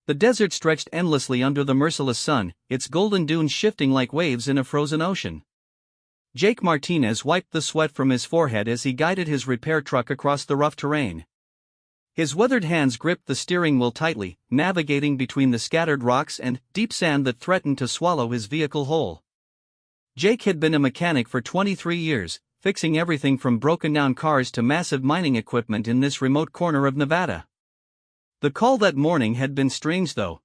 The desert stretched endlessly under the merciless sun, its golden dunes shifting like waves in a frozen ocean. Jake Martinez wiped the sweat from his forehead as he guided his repair truck across the rough terrain. His weathered hands gripped the steering wheel tightly, navigating between the scattered rocks and deep sand that threatened to swallow his vehicle whole. Jake had been a mechanic for 23 years, fixing everything from broken-down cars to massive mining equipment in this remote corner of Nevada. The call that morning had been strange though.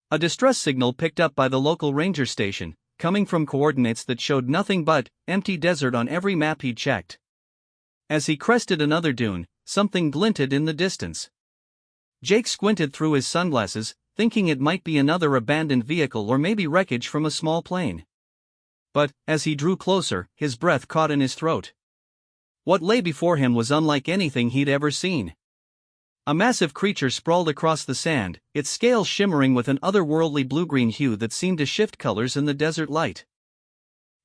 A distress signal picked up by the local ranger station, coming from coordinates that showed nothing but empty desert on every map he'd checked. As he crested another dune, something glinted in the distance. Jake squinted through his sunglasses, thinking it might be another abandoned vehicle or maybe wreckage from a small plane. But, as he drew closer, his breath caught in his throat. What lay before him was unlike anything he'd ever seen. A massive creature sprawled across the sand, its scales shimmering with an otherworldly blue-green hue that seemed to shift colors in the desert light.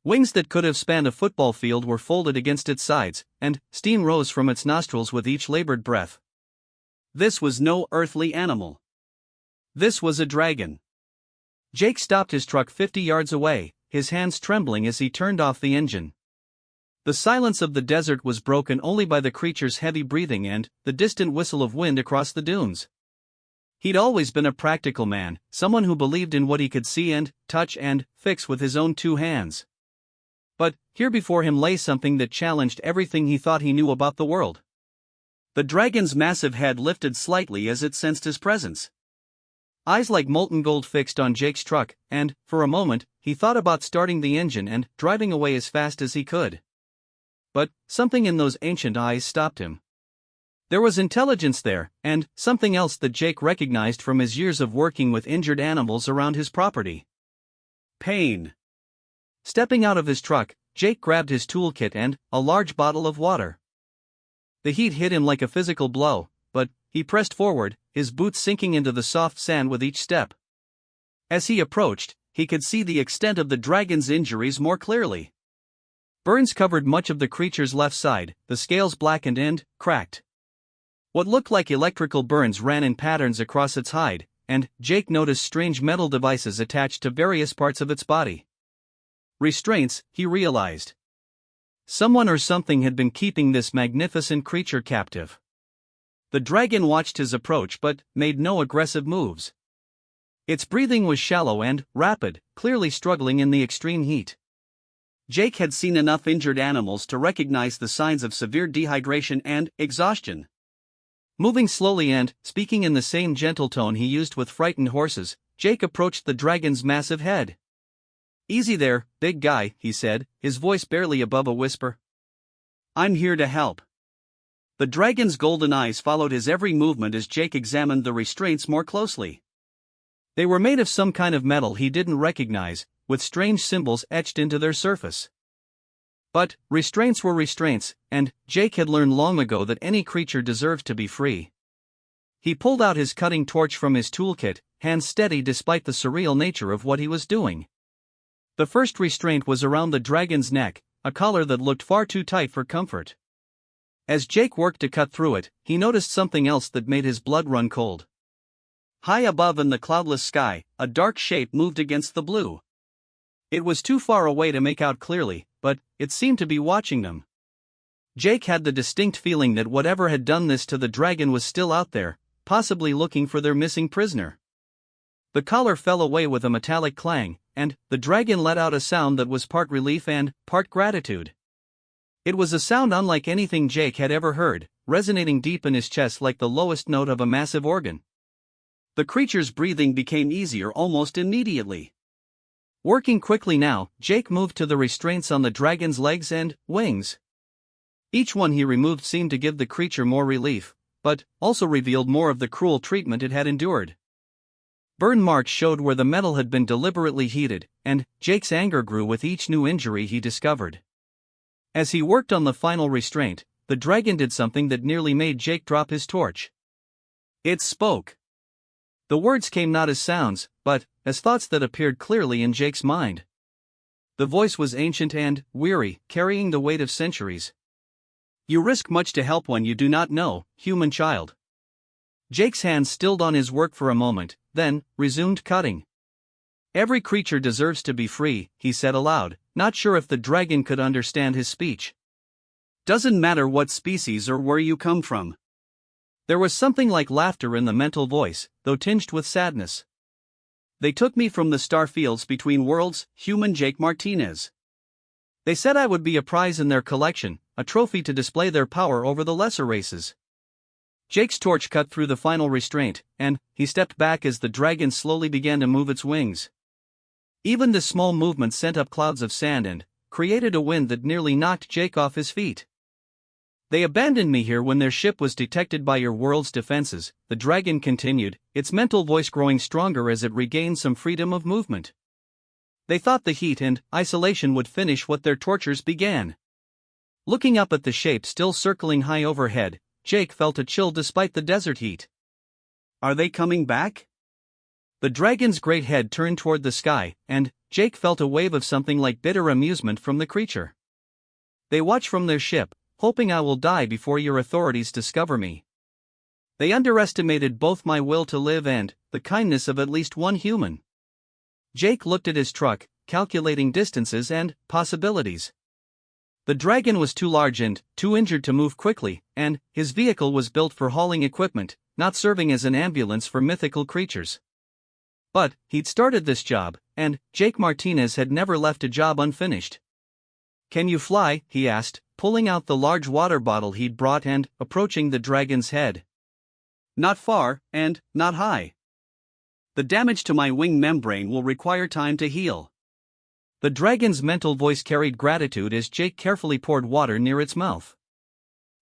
Wings that could have spanned a football field were folded against its sides, and steam rose from its nostrils with each labored breath. This was no earthly animal. This was a dragon. Jake stopped his truck 50 yards away, his hands trembling as he turned off the engine. The silence of the desert was broken only by the creature's heavy breathing and the distant whistle of wind across the dunes. He'd always been a practical man, someone who believed in what he could see and touch and fix with his own two hands. But here before him lay something that challenged everything he thought he knew about the world. The dragon's massive head lifted slightly as it sensed his presence. Eyes like molten gold fixed on Jake's truck, and, for a moment, he thought about starting the engine and driving away as fast as he could. But something in those ancient eyes stopped him. There was intelligence there, and something else that Jake recognized from his years of working with injured animals around his property. Pain. Stepping out of his truck, Jake grabbed his toolkit and a large bottle of water. The heat hit him like a physical blow, but he pressed forward, his boots sinking into the soft sand with each step. As he approached, he could see the extent of the dragon's injuries more clearly. Burns covered much of the creature's left side, the scales blackened and cracked. What looked like electrical burns ran in patterns across its hide, and Jake noticed strange metal devices attached to various parts of its body. Restraints, he realized. Someone or something had been keeping this magnificent creature captive. The dragon watched his approach but made no aggressive moves. Its breathing was shallow and rapid, clearly struggling in the extreme heat. Jake had seen enough injured animals to recognize the signs of severe dehydration and exhaustion. Moving slowly and speaking in the same gentle tone he used with frightened horses, Jake approached the dragon's massive head. "Easy there, big guy," he said, his voice barely above a whisper. "I'm here to help." The dragon's golden eyes followed his every movement as Jake examined the restraints more closely. They were made of some kind of metal he didn't recognize, with strange symbols etched into their surface. But restraints were restraints, and Jake had learned long ago that any creature deserved to be free. He pulled out his cutting torch from his toolkit, hands steady despite the surreal nature of what he was doing. The first restraint was around the dragon's neck, a collar that looked far too tight for comfort. As Jake worked to cut through it, he noticed something else that made his blood run cold. High above in the cloudless sky, a dark shape moved against the blue. It was too far away to make out clearly, but it seemed to be watching them. Jake had the distinct feeling that whatever had done this to the dragon was still out there, possibly looking for their missing prisoner. The collar fell away with a metallic clang, and the dragon let out a sound that was part relief and part gratitude. It was a sound unlike anything Jake had ever heard, resonating deep in his chest like the lowest note of a massive organ. The creature's breathing became easier almost immediately. Working quickly now, Jake moved to the restraints on the dragon's legs and wings. Each one he removed seemed to give the creature more relief, but also revealed more of the cruel treatment it had endured. Burn marks showed where the metal had been deliberately heated, and Jake's anger grew with each new injury he discovered. As he worked on the final restraint, the dragon did something that nearly made Jake drop his torch. It spoke. The words came not as sounds, but as thoughts that appeared clearly in Jake's mind. The voice was ancient and weary, carrying the weight of centuries. "You risk much to help one you do not know, human child." Jake's hands stilled on his work for a moment, then resumed cutting. "Every creature deserves to be free," he said aloud, not sure if the dragon could understand his speech. "Doesn't matter what species or where you come from." There was something like laughter in the mental voice, though tinged with sadness. "They took me from the star fields between worlds, human Jake Martinez. They said I would be a prize in their collection, a trophy to display their power over the lesser races." Jake's torch cut through the final restraint, and he stepped back as the dragon slowly began to move its wings. Even this small movement sent up clouds of sand and created a wind that nearly knocked Jake off his feet. "They abandoned me here when their ship was detected by your world's defenses," the dragon continued, its mental voice growing stronger as it regained some freedom of movement. "They thought the heat and isolation would finish what their tortures began." Looking up at the shape still circling high overhead, Jake felt a chill despite the desert heat. "Are they coming back?" The dragon's great head turned toward the sky, and Jake felt a wave of something like bitter amusement from the creature. "They watch from their ship, hoping I will die before your authorities discover me. They underestimated both my will to live and the kindness of at least one human." Jake looked at his truck, calculating distances and possibilities. The dragon was too large and too injured to move quickly, and his vehicle was built for hauling equipment, not serving as an ambulance for mythical creatures. But he'd started this job, and Jake Martinez had never left a job unfinished. "Can you fly?" he asked, pulling out the large water bottle he'd brought and approaching the dragon's head. "Not far, and not high. The damage to my wing membrane will require time to heal." The dragon's mental voice carried gratitude as Jake carefully poured water near its mouth.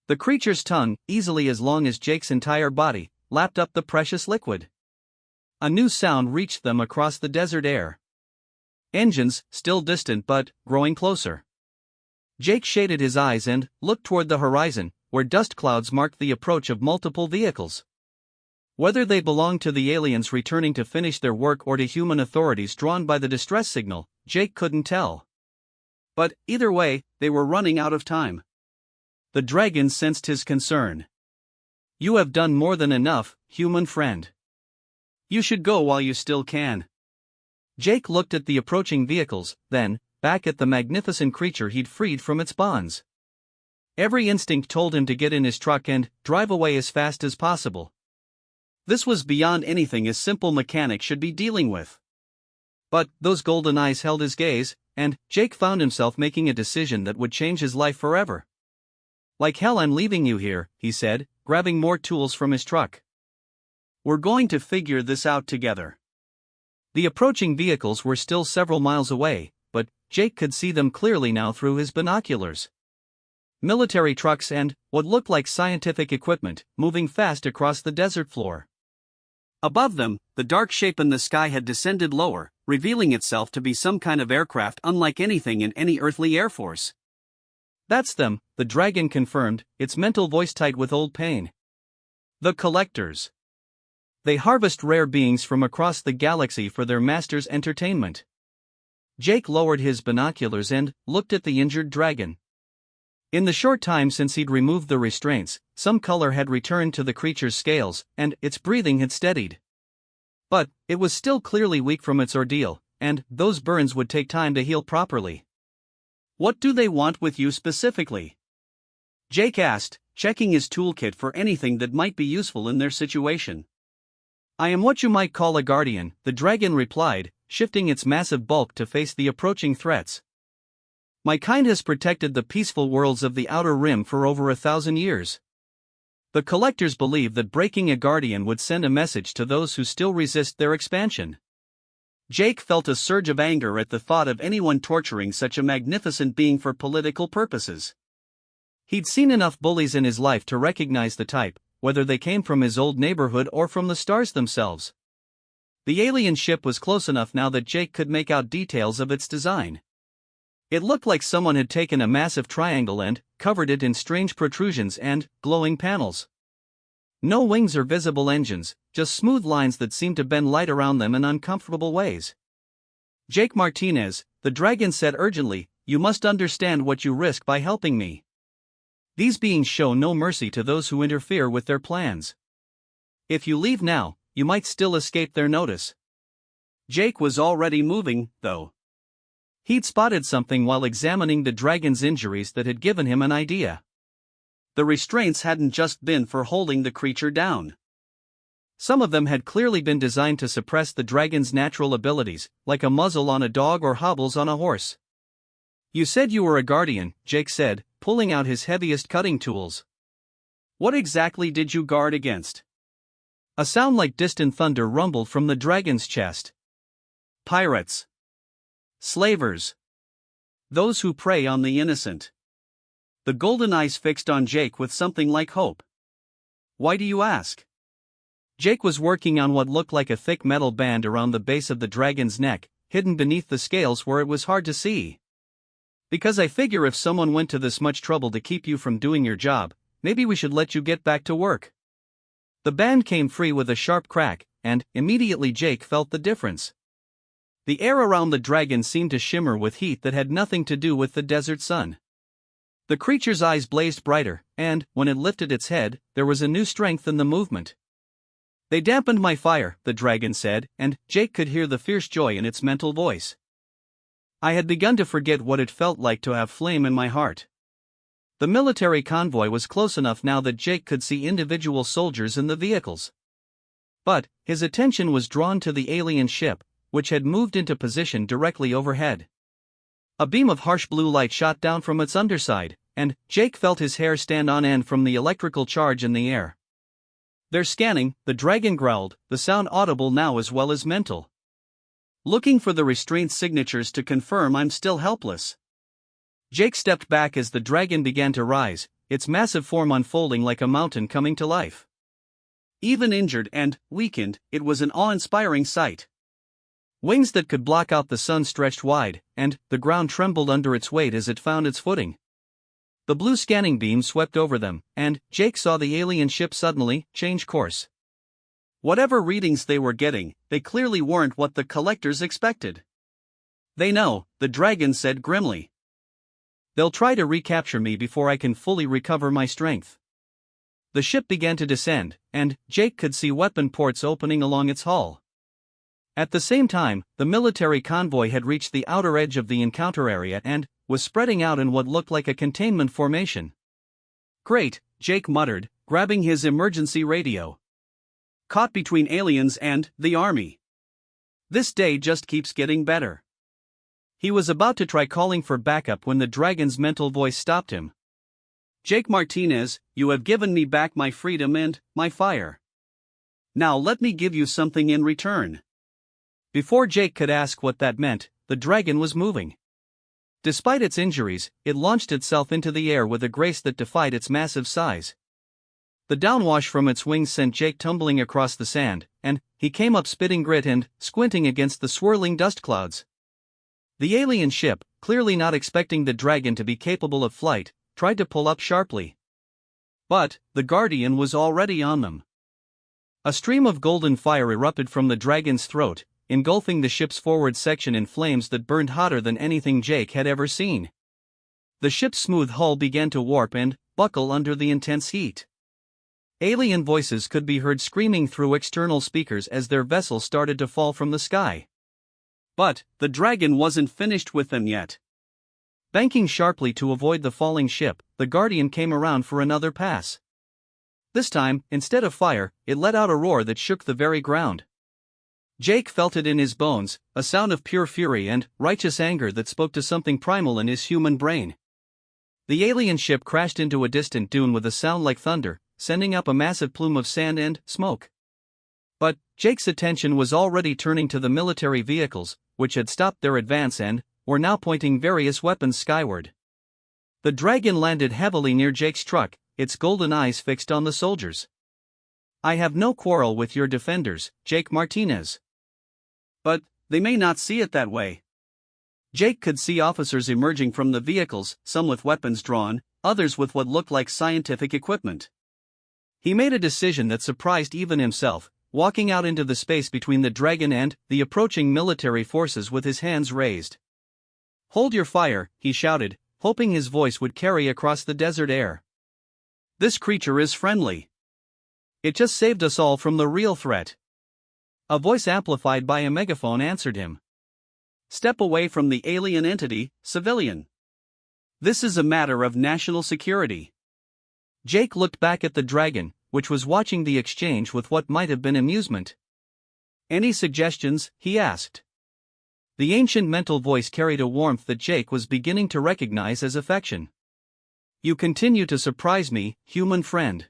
The creature's tongue, easily as long as Jake's entire body, lapped up the precious liquid. A new sound reached them across the desert air. Engines, still distant but growing closer. Jake shaded his eyes and looked toward the horizon, where dust clouds marked the approach of multiple vehicles. Whether they belonged to the aliens returning to finish their work or to human authorities drawn by the distress signal, Jake couldn't tell. But either way, they were running out of time. The dragon sensed his concern. "You have done more than enough, human friend. You should go while you still can." Jake looked at the approaching vehicles, then back at the magnificent creature he'd freed from its bonds. Every instinct told him to get in his truck and drive away as fast as possible. This was beyond anything a simple mechanic should be dealing with. But those golden eyes held his gaze, and Jake found himself making a decision that would change his life forever. "Like hell I'm leaving you here," he said, grabbing more tools from his truck. "We're going to figure this out together." The approaching vehicles were still several miles away, but Jake could see them clearly now through his binoculars. Military trucks and what looked like scientific equipment, moving fast across the desert floor. Above them, the dark shape in the sky had descended lower, revealing itself to be some kind of aircraft unlike anything in any earthly air force. "That's them," the dragon confirmed, its mental voice tight with old pain. "The collectors. They harvest rare beings from across the galaxy for their master's entertainment." Jake lowered his binoculars and looked at the injured dragon. In the short time since he'd removed the restraints, some color had returned to the creature's scales, and its breathing had steadied. But it was still clearly weak from its ordeal, and those burns would take time to heal properly. "What do they want with you specifically?" Jake asked, checking his toolkit for anything that might be useful in their situation. "I am what you might call a guardian," the dragon replied, shifting its massive bulk to face the approaching threats. "My kind has protected the peaceful worlds of the Outer Rim for over 1,000 years. The collectors believe that breaking a guardian would send a message to those who still resist their expansion." Jake felt a surge of anger at the thought of anyone torturing such a magnificent being for political purposes. He'd seen enough bullies in his life to recognize the type, whether they came from his old neighborhood or from the stars themselves. The alien ship was close enough now that Jake could make out details of its design. It looked like someone had taken a massive triangle and covered it in strange protrusions and glowing panels. No wings or visible engines, just smooth lines that seemed to bend light around them in uncomfortable ways. "Jake Martinez," the dragon said urgently, "you must understand what you risk by helping me. These beings show no mercy to those who interfere with their plans. If you leave now, you might still escape their notice. Jake was already moving, though. He'd spotted something while examining the dragon's injuries that had given him an idea. The restraints hadn't just been for holding the creature down. Some of them had clearly been designed to suppress the dragon's natural abilities, like a muzzle on a dog or hobbles on a horse. You said you were a guardian, Jake said, pulling out his heaviest cutting tools. What exactly did you guard against? A sound like distant thunder rumbled from the dragon's chest. Pirates. Slavers. Those who prey on the innocent. The golden eyes fixed on Jake with something like hope. Why do you ask? Jake was working on what looked like a thick metal band around the base of the dragon's neck, hidden beneath the scales where it was hard to see. Because I figure if someone went to this much trouble to keep you from doing your job, maybe we should let you get back to work. The band came free with a sharp crack, and immediately Jake felt the difference. The air around the dragon seemed to shimmer with heat that had nothing to do with the desert sun. The creature's eyes blazed brighter, and, when it lifted its head, there was a new strength in the movement. They dampened my fire, the dragon said, and Jake could hear the fierce joy in its mental voice. I had begun to forget what it felt like to have flame in my heart. The military convoy was close enough now that Jake could see individual soldiers in the vehicles. But his attention was drawn to the alien ship, which had moved into position directly overhead. A beam of harsh blue light shot down from its underside, and Jake felt his hair stand on end from the electrical charge in the air. They're scanning, the dragon growled, the sound audible now as well as mental. Looking for the restraint signatures to confirm I'm still helpless. Jake stepped back as the dragon began to rise, its massive form unfolding like a mountain coming to life. Even injured and weakened, it was an awe-inspiring sight. Wings that could block out the sun stretched wide, and the ground trembled under its weight as it found its footing. The blue scanning beam swept over them, and Jake saw the alien ship suddenly change course. Whatever readings they were getting, they clearly weren't what the collectors expected. They know, the dragon said grimly. They'll try to recapture me before I can fully recover my strength. The ship began to descend, and Jake could see weapon ports opening along its hull. At the same time, the military convoy had reached the outer edge of the encounter area and was spreading out in what looked like a containment formation. Great, Jake muttered, grabbing his emergency radio. Caught between aliens and the army. This day just keeps getting better. He was about to try calling for backup when the dragon's mental voice stopped him. Jake Martinez, you have given me back my freedom and my fire. Now let me give you something in return. Before Jake could ask what that meant, the dragon was moving. Despite its injuries, it launched itself into the air with a grace that defied its massive size. The downwash from its wings sent Jake tumbling across the sand, and he came up spitting grit and squinting against the swirling dust clouds. The alien ship, clearly not expecting the dragon to be capable of flight, tried to pull up sharply. But the guardian was already on them. A stream of golden fire erupted from the dragon's throat, engulfing the ship's forward section in flames that burned hotter than anything Jake had ever seen. The ship's smooth hull began to warp and buckle under the intense heat. Alien voices could be heard screaming through external speakers as their vessel started to fall from the sky. But the dragon wasn't finished with them yet. Banking sharply to avoid the falling ship, the Guardian came around for another pass. This time, instead of fire, it let out a roar that shook the very ground. Jake felt it in his bones, a sound of pure fury and righteous anger that spoke to something primal in his human brain. The alien ship crashed into a distant dune with a sound like thunder, sending up a massive plume of sand and smoke. But Jake's attention was already turning to the military vehicles, which had stopped their advance and were now pointing various weapons skyward. The dragon landed heavily near Jake's truck, its golden eyes fixed on the soldiers. I have no quarrel with your defenders, Jake Martinez. But they may not see it that way. Jake could see officers emerging from the vehicles, some with weapons drawn, others with what looked like scientific equipment. He made a decision that surprised even himself, walking out into the space between the dragon and the approaching military forces with his hands raised. Hold your fire, he shouted, hoping his voice would carry across the desert air. This creature is friendly. It just saved us all from the real threat. A voice amplified by a megaphone answered him. Step away from the alien entity, civilian. This is a matter of national security. Jake looked back at the dragon, which was watching the exchange with what might have been amusement. Any suggestions? He asked. The ancient mental voice carried a warmth that Jake was beginning to recognize as affection. You continue to surprise me, human friend.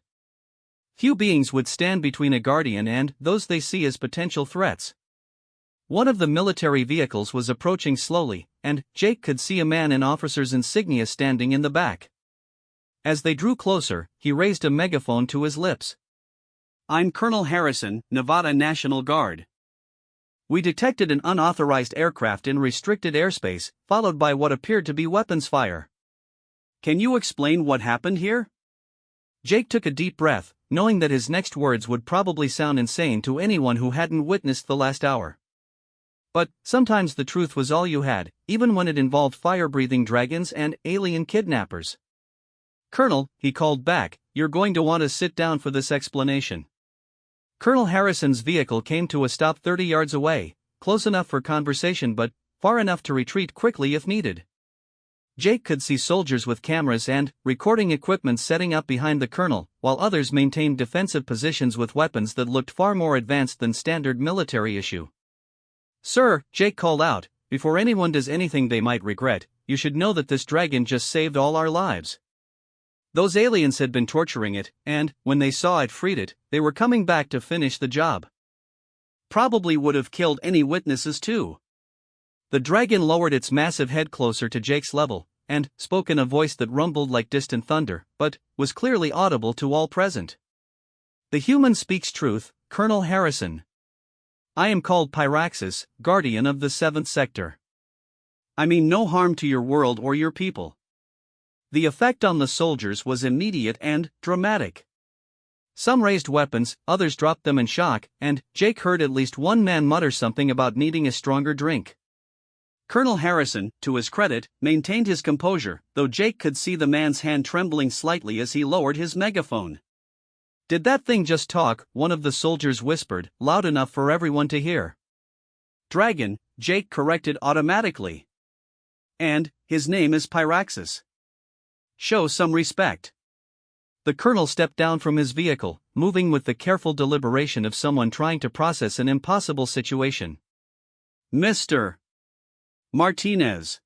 Few beings would stand between a guardian and those they see as potential threats. One of the military vehicles was approaching slowly, and Jake could see a man in officer's insignia standing in the back. As they drew closer, he raised a megaphone to his lips. I'm Colonel Harrison, Nevada National Guard. We detected an unauthorized aircraft in restricted airspace, followed by what appeared to be weapons fire. Can you explain what happened here? Jake took a deep breath, knowing that his next words would probably sound insane to anyone who hadn't witnessed the last hour. But sometimes the truth was all you had, even when it involved fire-breathing dragons and alien kidnappers. Colonel, he called back, you're going to want to sit down for this explanation. Colonel Harrison's vehicle came to a stop 30 yards away, close enough for conversation but far enough to retreat quickly if needed. Jake could see soldiers with cameras and recording equipment setting up behind the colonel, while others maintained defensive positions with weapons that looked far more advanced than standard military issue. Sir, Jake called out, before anyone does anything they might regret, you should know that this dragon just saved all our lives. Those aliens had been torturing it, and, when they saw it freed it, they were coming back to finish the job. Probably would have killed any witnesses too. The dragon lowered its massive head closer to Jake's level, and spoke in a voice that rumbled like distant thunder, but was clearly audible to all present. The human speaks truth, Colonel Harrison. I am called Pyraxis, guardian of the 7th sector. I mean no harm to your world or your people. The effect on the soldiers was immediate and dramatic. Some raised weapons, others dropped them in shock, and Jake heard at least one man mutter something about needing a stronger drink. Colonel Harrison, to his credit, maintained his composure, though Jake could see the man's hand trembling slightly as he lowered his megaphone. Did that thing just talk? One of the soldiers whispered, loud enough for everyone to hear. Dragon, Jake corrected automatically. And his name is Pyraxis. Show some respect. The colonel stepped down from his vehicle, moving with the careful deliberation of someone trying to process an impossible situation. Mr. Martinez.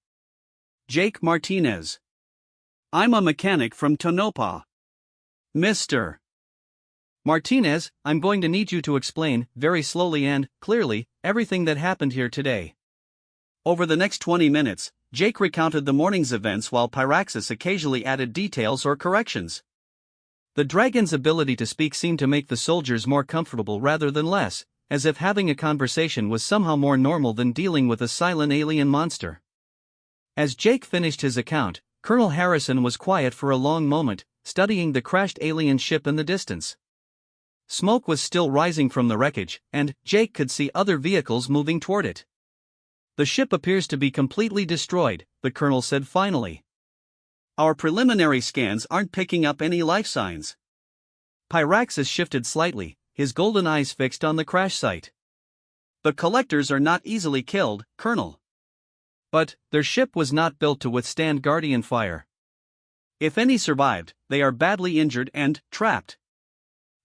Jake Martinez. I'm a mechanic from Tonopah. Mr. Martinez, I'm going to need you to explain, very slowly and clearly, everything that happened here today. Over the next 20 minutes, Jake recounted the morning's events while Pyraxis occasionally added details or corrections. The dragon's ability to speak seemed to make the soldiers more comfortable rather than less, as if having a conversation was somehow more normal than dealing with a silent alien monster. As Jake finished his account, Colonel Harrison was quiet for a long moment, studying the crashed alien ship in the distance. Smoke was still rising from the wreckage, and Jake could see other vehicles moving toward it. The ship appears to be completely destroyed, the colonel said finally. Our preliminary scans aren't picking up any life signs. Pyraxis shifted slightly, his golden eyes fixed on the crash site. The collectors are not easily killed, Colonel. But their ship was not built to withstand Guardian fire. If any survived, they are badly injured and trapped.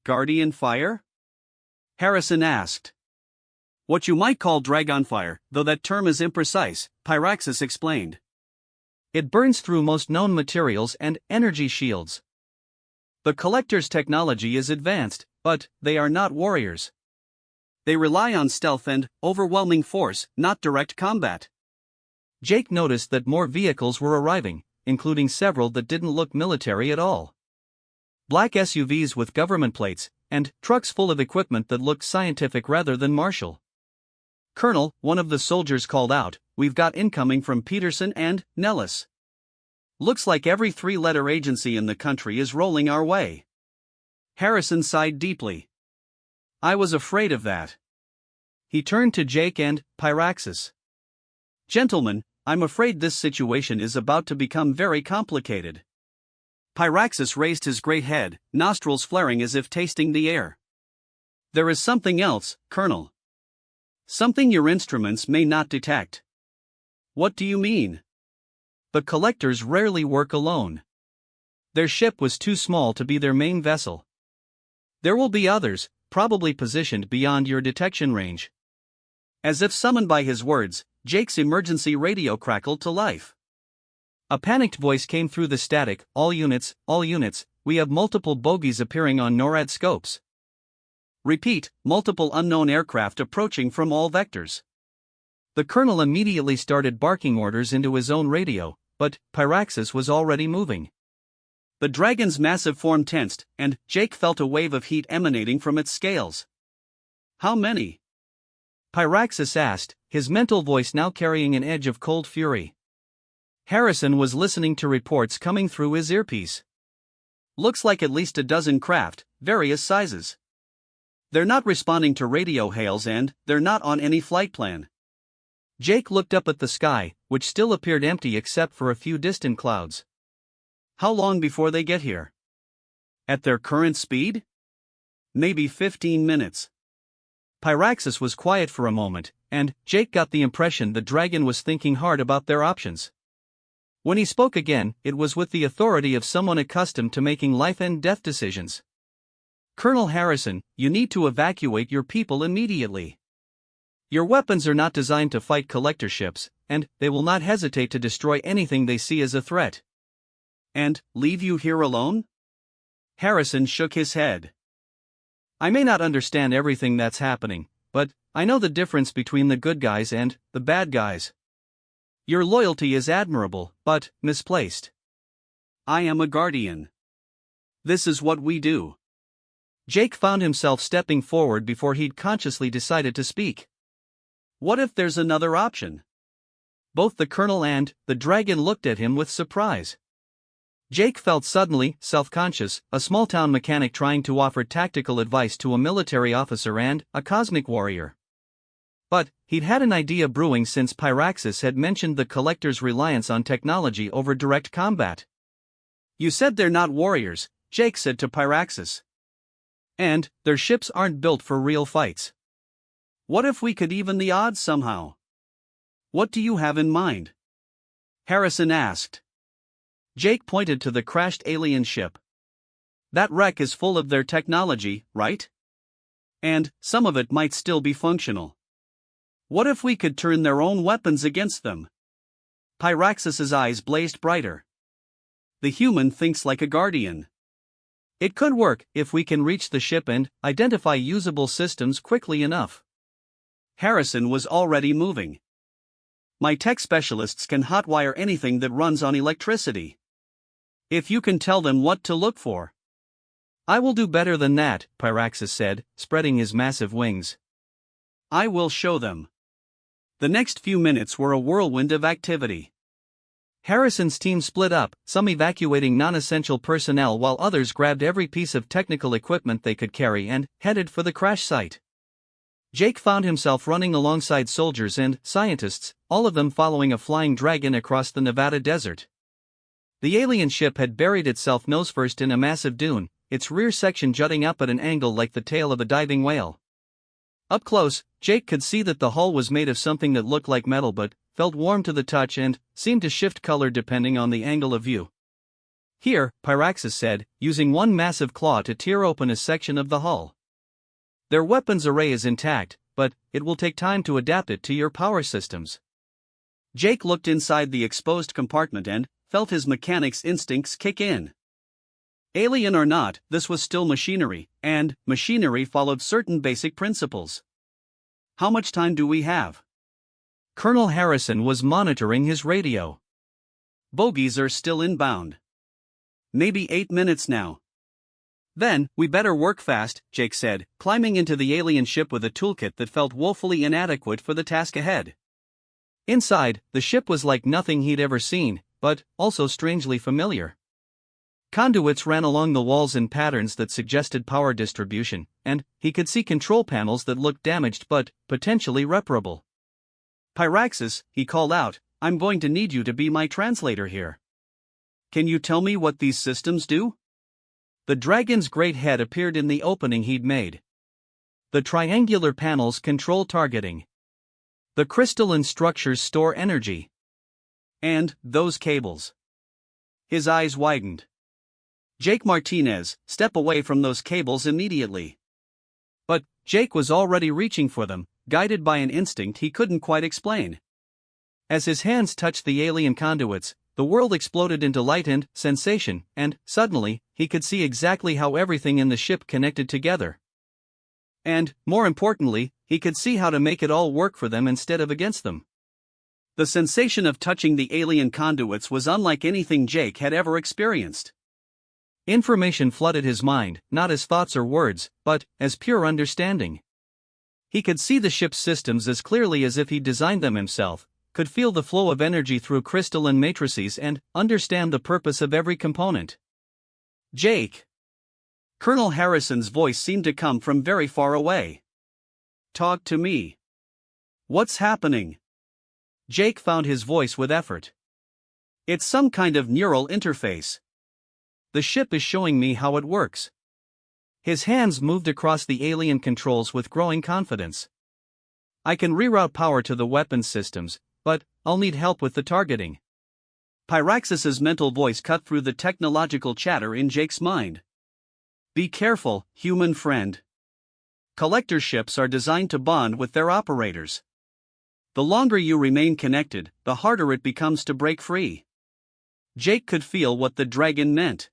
Guardian fire? Harrison asked. What you might call dragon fire, though that term is imprecise, Pyraxis explained. It burns through most known materials and energy shields. The collector's technology is advanced, but they are not warriors. They rely on stealth and overwhelming force, not direct combat. Jake noticed that more vehicles were arriving, including several that didn't look military at all. Black SUVs with government plates, and trucks full of equipment that looked scientific rather than martial. Colonel, one of the soldiers called out, we've got incoming from Peterson and Nellis. Looks like every 3-letter agency in the country is rolling our way. Harrison sighed deeply. I was afraid of that. He turned to Jake and Pyraxis. Gentlemen, I'm afraid this situation is about to become very complicated. Pyraxis raised his great head, nostrils flaring as if tasting the air. There is something else, Colonel. Something your instruments may not detect. What do you mean? The collectors rarely work alone. Their ship was too small to be their main vessel. There will be others, probably positioned beyond your detection range. As if summoned by his words, Jake's emergency radio crackled to life. A panicked voice came through the static, all units, we have multiple bogies appearing on NORAD scopes. Repeat, multiple unknown aircraft approaching from all vectors. The colonel immediately started barking orders into his own radio, but Pyraxis was already moving. The dragon's massive form tensed, and Jake felt a wave of heat emanating from its scales. How many? Pyraxis asked, his mental voice now carrying an edge of cold fury. Harrison was listening to reports coming through his earpiece. Looks like at least a dozen craft, various sizes. They're not responding to radio hails and they're not on any flight plan. Jake looked up at the sky, which still appeared empty except for a few distant clouds. How long before they get here? At their current speed? Maybe 15 minutes. Pyraxis was quiet for a moment, and Jake got the impression the dragon was thinking hard about their options. When he spoke again, it was with the authority of someone accustomed to making life and death decisions. Colonel Harrison, you need to evacuate your people immediately. Your weapons are not designed to fight collector ships, and they will not hesitate to destroy anything they see as a threat. And leave you here alone? Harrison shook his head. I may not understand everything that's happening, but I know the difference between the good guys and the bad guys. Your loyalty is admirable, but misplaced. I am a guardian. This is what we do. Jake found himself stepping forward before he'd consciously decided to speak. What if there's another option? Both the colonel and the dragon looked at him with surprise. Jake felt suddenly self-conscious, a small-town mechanic trying to offer tactical advice to a military officer and a cosmic warrior. But he'd had an idea brewing since Pyraxis had mentioned the collector's reliance on technology over direct combat. You said they're not warriors, Jake said to Pyraxis. And their ships aren't built for real fights. What if we could even the odds somehow? What do you have in mind? Harrison asked. Jake pointed to the crashed alien ship. That wreck is full of their technology, right? And some of it might still be functional. What if we could turn their own weapons against them? Pyraxis's eyes blazed brighter. The human thinks like a guardian. It could work if we can reach the ship and identify usable systems quickly enough. Harrison was already moving. My tech specialists can hotwire anything that runs on electricity. If you can tell them what to look for. I will do better than that, Pyraxis said, spreading his massive wings. I will show them. The next few minutes were a whirlwind of activity. Harrison's team split up, some evacuating non-essential personnel while others grabbed every piece of technical equipment they could carry and headed for the crash site. Jake found himself running alongside soldiers and scientists, all of them following a flying dragon across the Nevada desert. The alien ship had buried itself nose-first in a massive dune, its rear section jutting up at an angle like the tail of a diving whale. Up close, Jake could see that the hull was made of something that looked like metal but felt warm to the touch and seemed to shift color depending on the angle of view. Here, Pyraxis said, using one massive claw to tear open a section of the hull. Their weapons array is intact, but it will take time to adapt it to your power systems. Jake looked inside the exposed compartment and felt his mechanic's instincts kick in. Alien or not, this was still machinery, and machinery followed certain basic principles. How much time do we have? Colonel Harrison was monitoring his radio. Bogies are still inbound. Maybe 8 minutes now. Then, we better work fast, Jake said, climbing into the alien ship with a toolkit that felt woefully inadequate for the task ahead. Inside, the ship was like nothing he'd ever seen, but also strangely familiar. Conduits ran along the walls in patterns that suggested power distribution, and he could see control panels that looked damaged but potentially reparable. Pyraxis, he called out, I'm going to need you to be my translator here. Can you tell me what these systems do? The dragon's great head appeared in the opening he'd made. The triangular panels control targeting. The crystalline structures store energy. And those cables. His eyes widened. Jake Martinez, step away from those cables immediately. But Jake was already reaching for them, guided by an instinct he couldn't quite explain. As his hands touched the alien conduits, the world exploded into light and sensation, and, suddenly, he could see exactly how everything in the ship connected together. And, more importantly, he could see how to make it all work for them instead of against them. The sensation of touching the alien conduits was unlike anything Jake had ever experienced. Information flooded his mind, not as thoughts or words, but as pure understanding. He could see the ship's systems as clearly as if he designed them himself, could feel the flow of energy through crystalline matrices and understand the purpose of every component. Jake. Colonel Harrison's voice seemed to come from very far away. Talk to me. What's happening? Jake found his voice with effort. It's some kind of neural interface. The ship is showing me how it works. His hands moved across the alien controls with growing confidence. I can reroute power to the weapons systems, but I'll need help with the targeting. Pyraxis's mental voice cut through the technological chatter in Jake's mind. Be careful, human friend. Collector ships are designed to bond with their operators. The longer you remain connected, the harder it becomes to break free. Jake could feel what the dragon meant.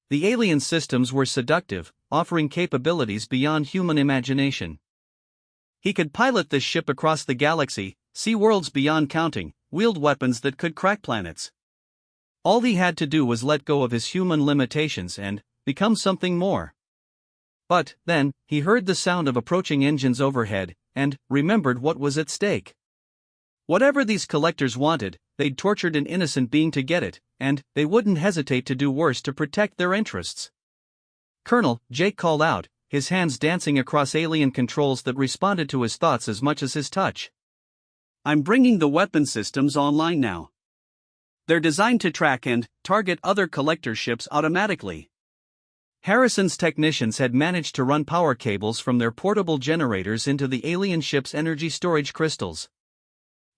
The alien systems were seductive, offering capabilities beyond human imagination. He could pilot this ship across the galaxy, see worlds beyond counting, wield weapons that could crack planets. All he had to do was let go of his human limitations and become something more. But then, he heard the sound of approaching engines overhead, and remembered what was at stake. Whatever these collectors wanted, they'd tortured an innocent being to get it, and they wouldn't hesitate to do worse to protect their interests. Colonel, Jake called out, his hands dancing across alien controls that responded to his thoughts as much as his touch. I'm bringing the weapon systems online now. They're designed to track and target other collector ships automatically. Harrison's technicians had managed to run power cables from their portable generators into the alien ship's energy storage crystals.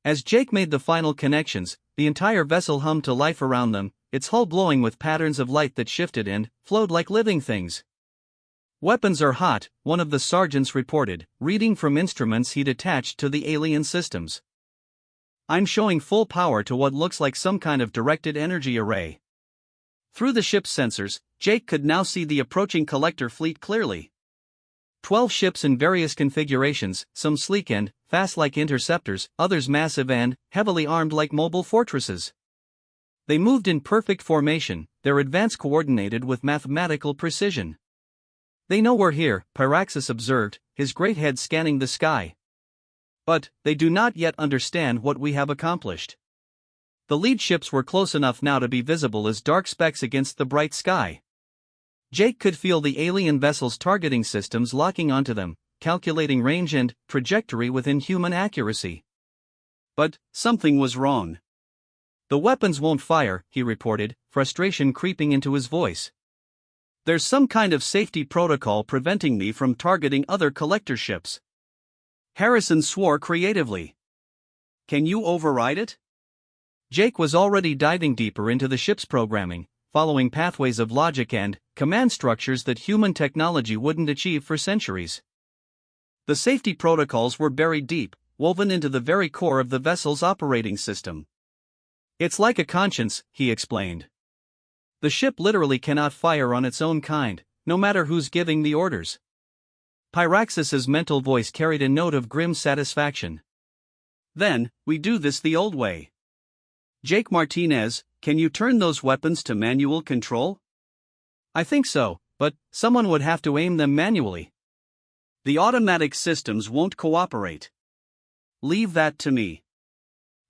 As Jake made the final connections, the entire vessel hummed to life around them, its hull glowing with patterns of light that shifted and flowed like living things. Weapons are hot, one of the sergeants reported, reading from instruments he'd attached to the alien systems. I'm showing full power to what looks like some kind of directed energy array. Through the ship's sensors, Jake could now see the approaching collector fleet clearly. 12 ships in various configurations, some sleek and fast like interceptors, others massive and heavily armed like mobile fortresses. They moved in perfect formation, their advance coordinated with mathematical precision. They know we're here, Pyraxis observed, his great head scanning the sky. But they do not yet understand what we have accomplished. The lead ships were close enough now to be visible as dark specks against the bright sky. Jake could feel the alien vessel's targeting systems locking onto them, calculating range and trajectory with inhuman accuracy. But something was wrong. The weapons won't fire, he reported, frustration creeping into his voice. There's some kind of safety protocol preventing me from targeting other collector ships. Harrison swore creatively. Can you override it? Jake was already diving deeper into the ship's programming, following pathways of logic and command structures that human technology wouldn't achieve for centuries. The safety protocols were buried deep, woven into the very core of the vessel's operating system. It's like a conscience, he explained. The ship literally cannot fire on its own kind, no matter who's giving the orders. Pyraxis's mental voice carried a note of grim satisfaction. Then, we do this the old way. Jake Martinez, can you turn those weapons to manual control? I think so, but someone would have to aim them manually. The automatic systems won't cooperate. Leave that to me.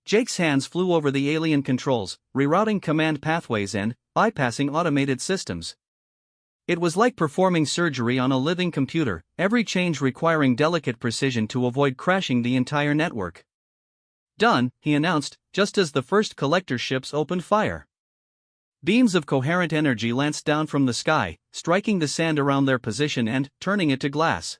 Jake's hands flew over the alien controls, rerouting command pathways and bypassing automated systems. It was like performing surgery on a living computer, every change requiring delicate precision to avoid crashing the entire network. Done, he announced, just as the first collector ships opened fire. Beams of coherent energy lanced down from the sky, striking the sand around their position and turning it to glass.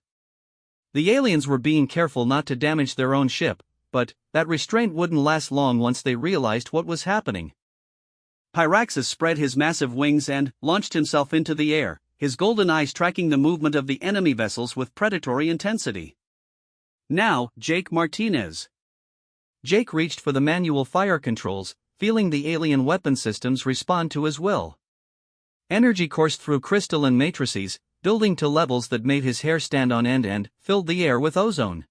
The aliens were being careful not to damage their own ship, but that restraint wouldn't last long once they realized what was happening. Pyraxis spread his massive wings and launched himself into the air, his golden eyes tracking the movement of the enemy vessels with predatory intensity. Now, Jake Martinez. Jake reached for the manual fire controls, feeling the alien weapon systems respond to his will. Energy coursed through crystalline matrices, building to levels that made his hair stand on end and filled the air with ozone.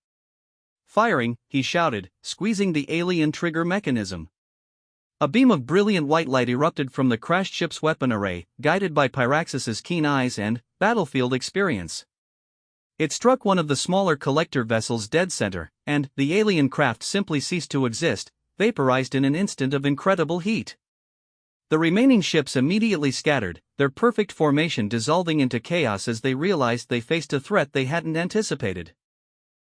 Firing, he shouted, squeezing the alien trigger mechanism. A beam of brilliant white light erupted from the crashed ship's weapon array, guided by Pyraxis's keen eyes and battlefield experience. It struck one of the smaller collector vessels dead center, and the alien craft simply ceased to exist, vaporized in an instant of incredible heat. The remaining ships immediately scattered, their perfect formation dissolving into chaos as they realized they faced a threat they hadn't anticipated.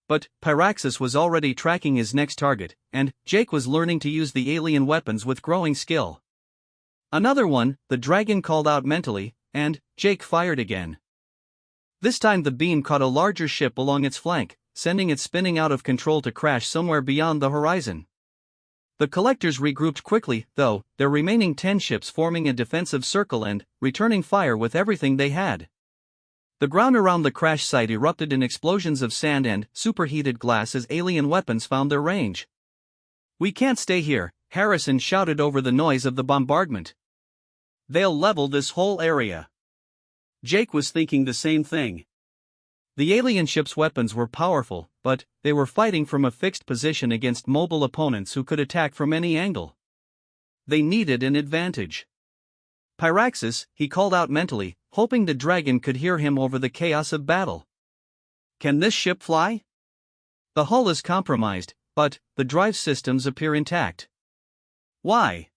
But Pyraxis was already tracking his next target, and Jake was learning to use the alien weapons with growing skill. Another one, the dragon called out mentally, and Jake fired again. This time the beam caught a larger ship along its flank, sending it spinning out of control to crash somewhere beyond the horizon. The collectors regrouped quickly, though, their remaining 10 ships forming a defensive circle and returning fire with everything they had. The ground around the crash site erupted in explosions of sand and superheated glass as alien weapons found their range. "We can't stay here," Harrison shouted over the noise of the bombardment. "They'll level this whole area." Jake was thinking the same thing. The alien ship's weapons were powerful, but they were fighting from a fixed position against mobile opponents who could attack from any angle. They needed an advantage. "Pyraxis," he called out mentally, hoping the dragon could hear him over the chaos of battle. "Can this ship fly?" "The hull is compromised, but the drive systems appear intact." "Why?"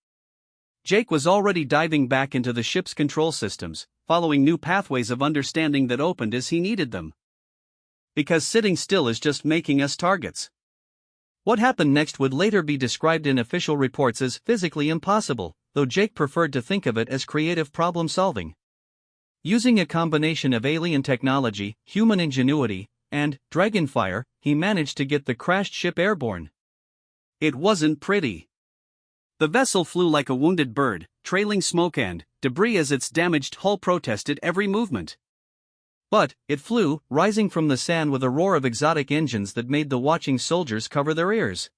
Jake was already diving back into the ship's control systems, following new pathways of understanding that opened as he needed them. "Because sitting still is just making us targets." What happened next would later be described in official reports as physically impossible, though Jake preferred to think of it as creative problem-solving. Using a combination of alien technology, human ingenuity, and dragonfire, he managed to get the crashed ship airborne. It wasn't pretty. The vessel flew like a wounded bird, trailing smoke and debris as its damaged hull protested every movement. But it flew, rising from the sand with a roar of exotic engines that made the watching soldiers cover their ears.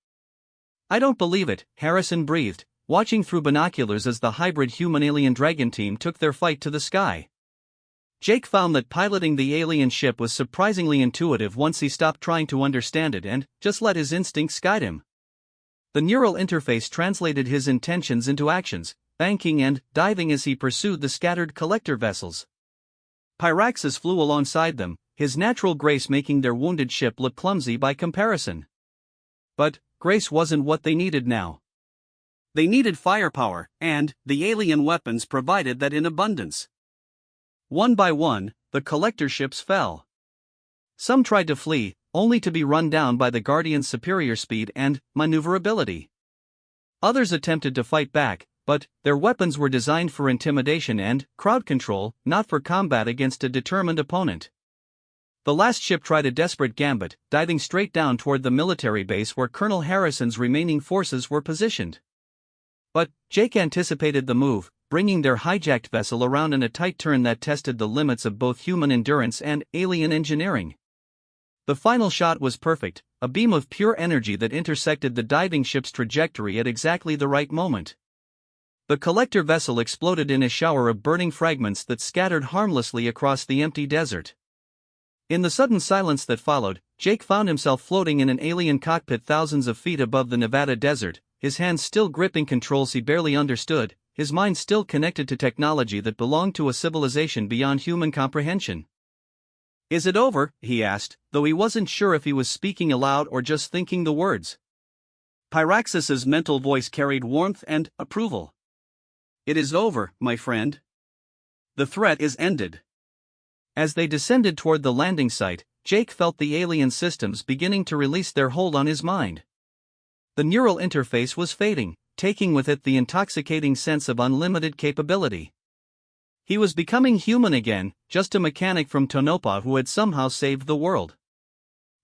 "I don't believe it," Harrison breathed, watching through binoculars as the hybrid human-alien dragon team took their fight to the sky. Jake found that piloting the alien ship was surprisingly intuitive once he stopped trying to understand it and just let his instincts guide him. The neural interface translated his intentions into actions, banking and diving as he pursued the scattered collector vessels. Pyraxis flew alongside them, his natural grace making their wounded ship look clumsy by comparison. But grace wasn't what they needed now. They needed firepower, and the alien weapons provided that in abundance. One by one, the collector ships fell. Some tried to flee, only to be run down by the Guardian's superior speed and maneuverability. Others attempted to fight back, but their weapons were designed for intimidation and crowd control, not for combat against a determined opponent. The last ship tried a desperate gambit, diving straight down toward the military base where Colonel Harrison's remaining forces were positioned. But Jake anticipated the move, bringing their hijacked vessel around in a tight turn that tested the limits of both human endurance and alien engineering. The final shot was perfect, a beam of pure energy that intersected the diving ship's trajectory at exactly the right moment. The collector vessel exploded in a shower of burning fragments that scattered harmlessly across the empty desert. In the sudden silence that followed, Jake found himself floating in an alien cockpit thousands of feet above the Nevada desert, his hands still gripping controls he barely understood, his mind still connected to technology that belonged to a civilization beyond human comprehension. "Is it over?" he asked, though he wasn't sure if he was speaking aloud or just thinking the words. Pyraxis's mental voice carried warmth and approval. "It is over, my friend. The threat is ended." As they descended toward the landing site, Jake felt the alien systems beginning to release their hold on his mind. The neural interface was fading, taking with it the intoxicating sense of unlimited capability. He was becoming human again, just a mechanic from Tonopah who had somehow saved the world.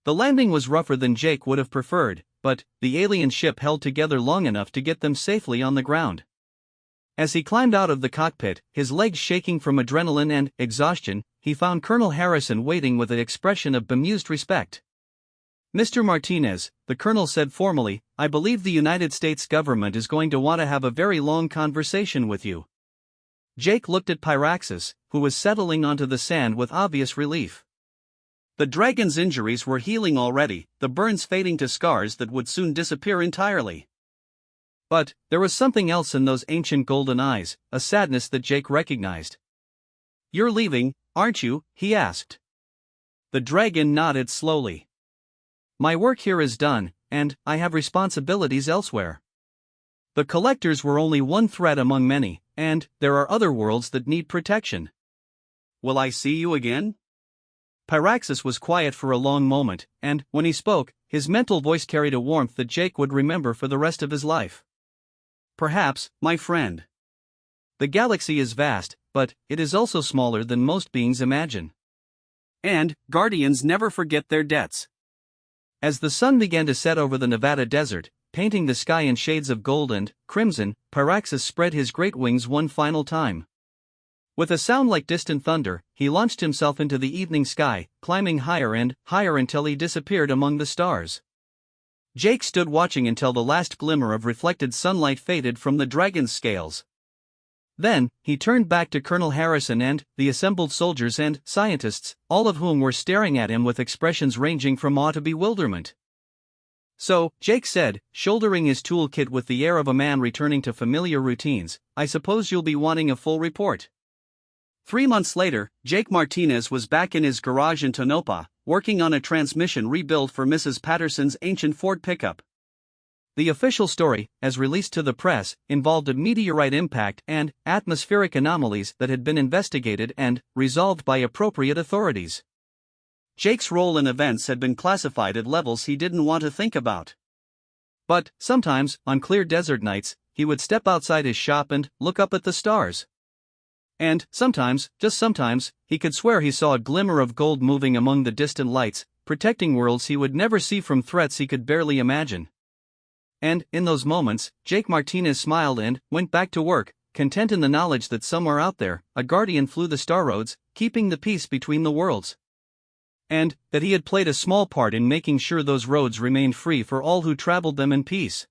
The landing was rougher than Jake would have preferred, but the alien ship held together long enough to get them safely on the ground. As he climbed out of the cockpit, his legs shaking from adrenaline and exhaustion, he found Colonel Harrison waiting with an expression of bemused respect. "Mr. Martinez," the colonel said formally, "I believe the United States government is going to want to have a very long conversation with you." Jake looked at Pyraxis, who was settling onto the sand with obvious relief. The dragon's injuries were healing already, the burns fading to scars that would soon disappear entirely. But there was something else in those ancient golden eyes, a sadness that Jake recognized. "You're leaving, aren't you?" he asked. The dragon nodded slowly. "My work here is done, and I have responsibilities elsewhere. The collectors were only one threat among many, and there are other worlds that need protection." "Will I see you again?" Pyraxis was quiet for a long moment, and, when he spoke, his mental voice carried a warmth that Jake would remember for the rest of his life. "Perhaps, my friend. The galaxy is vast, but it is also smaller than most beings imagine. And guardians never forget their debts." As the sun began to set over the Nevada desert, painting the sky in shades of gold and crimson, Pyraxis spread his great wings one final time. With a sound like distant thunder, he launched himself into the evening sky, climbing higher and higher until he disappeared among the stars. Jake stood watching until the last glimmer of reflected sunlight faded from the dragon's scales. Then, he turned back to Colonel Harrison and the assembled soldiers and scientists, all of whom were staring at him with expressions ranging from awe to bewilderment. "So," Jake said, shouldering his toolkit with the air of a man returning to familiar routines, "I suppose you'll be wanting a full report." 3 months later, Jake Martinez was back in his garage in Tonopah, working on a transmission rebuild for Mrs. Patterson's ancient Ford pickup. The official story, as released to the press, involved a meteorite impact and atmospheric anomalies that had been investigated and resolved by appropriate authorities. Jake's role in events had been classified at levels he didn't want to think about. But, sometimes, on clear desert nights, he would step outside his shop and look up at the stars. And, sometimes, just sometimes, he could swear he saw a glimmer of gold moving among the distant lights, protecting worlds he would never see from threats he could barely imagine. And, in those moments, Jake Martinez smiled and went back to work, content in the knowledge that somewhere out there, a guardian flew the star roads, keeping the peace between the worlds. And that he had played a small part in making sure those roads remained free for all who traveled them in peace.